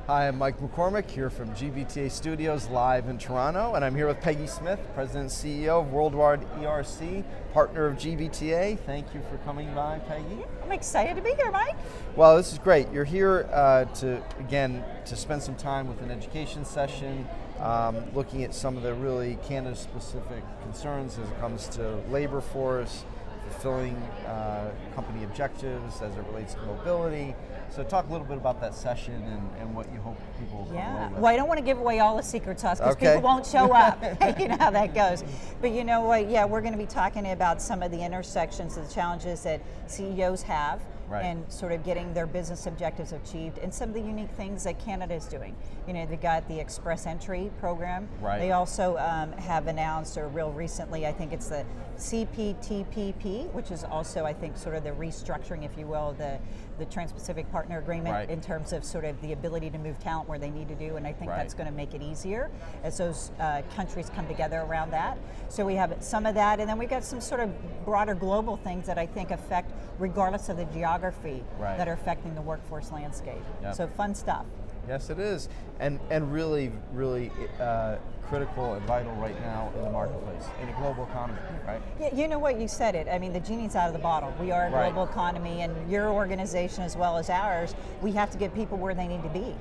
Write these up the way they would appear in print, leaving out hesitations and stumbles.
Hi, I'm Mike McCormick here from GBTA Studios live in Toronto, and I'm here with Peggy Smith, President and CEO of Worldwide ERC, partner of GBTA. Thank you for coming by, Peggy. I'm excited to be here, Mike. Well, this is great. You're here to spend some time with an education session, looking at some of the really Canada-specific concerns as it comes to labor force, fulfilling company objectives as it relates to mobility. So talk a little bit about that session and what you hope people will come away with. Well, I don't want to give away all the secret sauce because people won't show up. You know how that goes. But you know what, we're going to be talking about some of the intersections of the challenges that CEOs have and sort of getting their business objectives achieved, and some of the unique things that Canada is doing. You know, they got the Express Entry program. They also have announced, or real recently, I think it's the CPTPP, which is also, I think, sort of the restructuring, if you will, the Trans-Pacific Partner Agreement in terms of sort of the ability to move talent where they need to do, and I think that's going to make it easier as those countries come together around that. So we have some of that, and then we've got some sort of broader global things that I think affect, regardless of the geography, that are affecting the workforce landscape. So fun stuff. Yes, it is, and really critical and vital right now in the marketplace, in a global economy, right? Yeah, you know what, you said it. I mean, the genie's out of the bottle. We are a global economy, and your organization as well as ours, we have to get people where they need to be.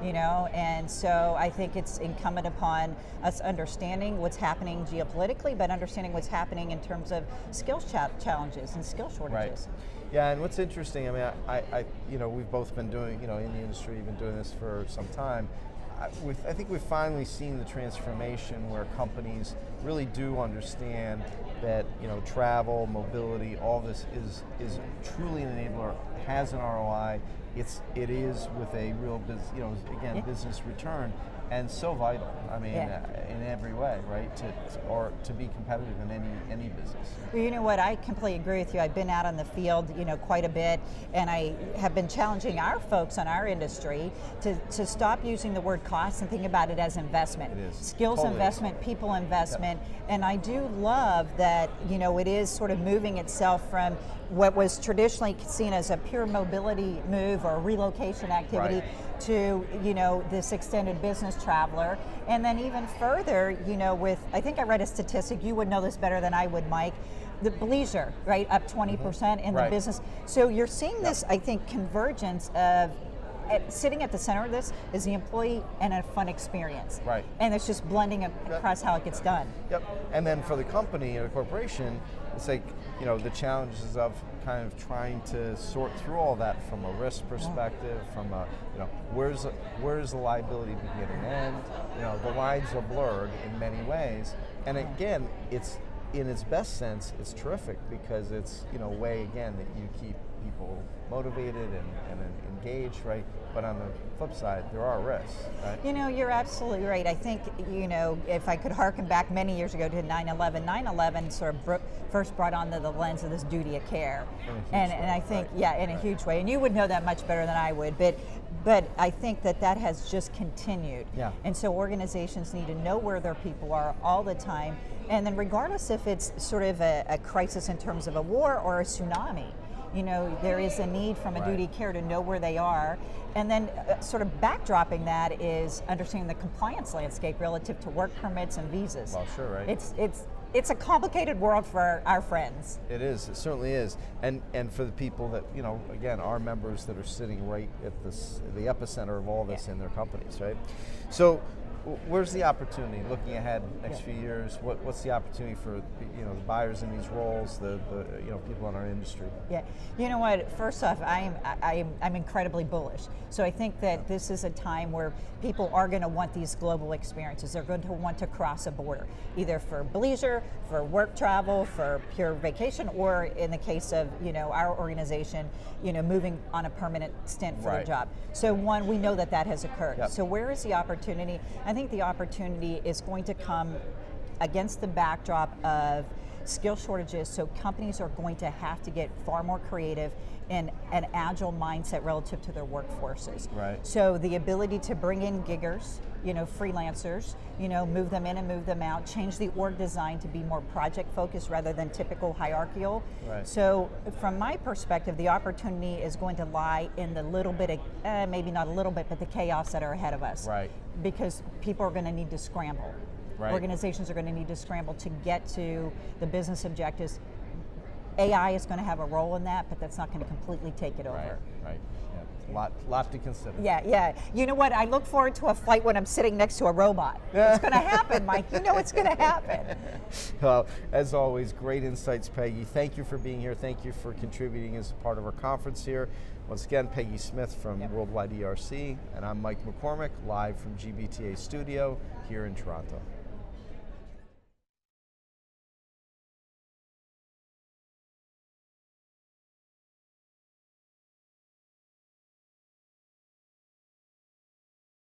You know, and so I think it's incumbent upon us understanding what's happening geopolitically, but understanding what's happening in terms of skills challenges and skill shortages. Yeah, and what's interesting, I mean, you know, we've both been doing, you know, in the industry, been doing this for some time. I think we've finally seen the transformation where companies really do understand that, you know, travel, mobility, all this is truly an enabler, has an ROI. It is with a real business, you know, again, business return, and so vital. I mean, in every way, right? To be competitive in any business. Well, you know what? I completely agree with you. I've been out on the field, you know, quite a bit, and I have been challenging our folks on our industry to stop using the word cost and think about it as investment. It is. Skills investment, people investment, and I do love that, you know, it is sort of moving itself from what was traditionally seen as a pure mobility move or relocation activity to, you know, this extended business traveler. And then even further, you know, with, I think I read a statistic, you would know this better than I would, Mike, the leisure, up 20% in the business. So you're seeing this, I think, convergence of, sitting at the center of this is the employee and a fun experience. And it's just blending across how it gets done. And then for the company or the corporation, it's like, you know, the challenges of kind of trying to sort through all that from a risk perspective, from a, you know, where's the liability begin and end? You know, the lines are blurred in many ways. And again, it's, in its best sense, it's terrific because it's, you know, a way, again, that you keep people motivated and engaged, But on the flip side, there are risks, You know, you're absolutely right. I think, you know, if I could harken back many years ago to 9/11, 9/11 sort of first brought on the lens of this duty of care. And I think, in a huge way. And you would know that much better than I would, but I think that has just continued. And so organizations need to know where their people are all the time. And then regardless if it's sort of a crisis in terms of a war or a tsunami, you know, there is a need from a duty of care to know where they are. And then sort of backdropping that is understanding the compliance landscape relative to work permits and visas. Well, sure, It's a complicated world for our friends. It is, it certainly is. And for the people that, you know, again, our members that are sitting right at the epicenter of all this in their companies, So where's the opportunity looking ahead next few years? What's the opportunity for, you know, the buyers in these roles, the you know, people in our industry? You know what? First off, I'm incredibly bullish. So I think that this is a time where people are going to want these global experiences. They're going to want to cross a border, either for leisure, for work travel, for pure vacation, or in the case of, you know, our organization, you know, moving on a permanent stint for the job. So one, we know that has occurred. So where is the opportunity? I think the opportunity is going to come against the backdrop of skill shortages, so companies are going to have to get far more creative in an agile mindset relative to their workforces. So the ability to bring in giggers, freelancers, move them in and move them out, change the org design to be more project focused rather than typical hierarchical. Right. So from my perspective, the opportunity is going to lie in the little bit of, maybe not a little bit, but the chaos that are ahead of us. Right. Because people are going to need to scramble. Right. Organizations are going to need to scramble to get to the business objectives. AI is going to have a role in that, but that's not going to completely take it over. Right. Yeah. Lot to consider. Yeah. You know what? I look forward to a flight when I'm sitting next to a robot. It's going to happen, Mike. You know it's going to happen. Well, as always, great insights, Peggy. Thank you for being here. Thank you for contributing as a part of our conference here. Once again, Peggy Smith from Worldwide ERC, and I'm Mike McCormick, live from GBTA Studio here in Toronto.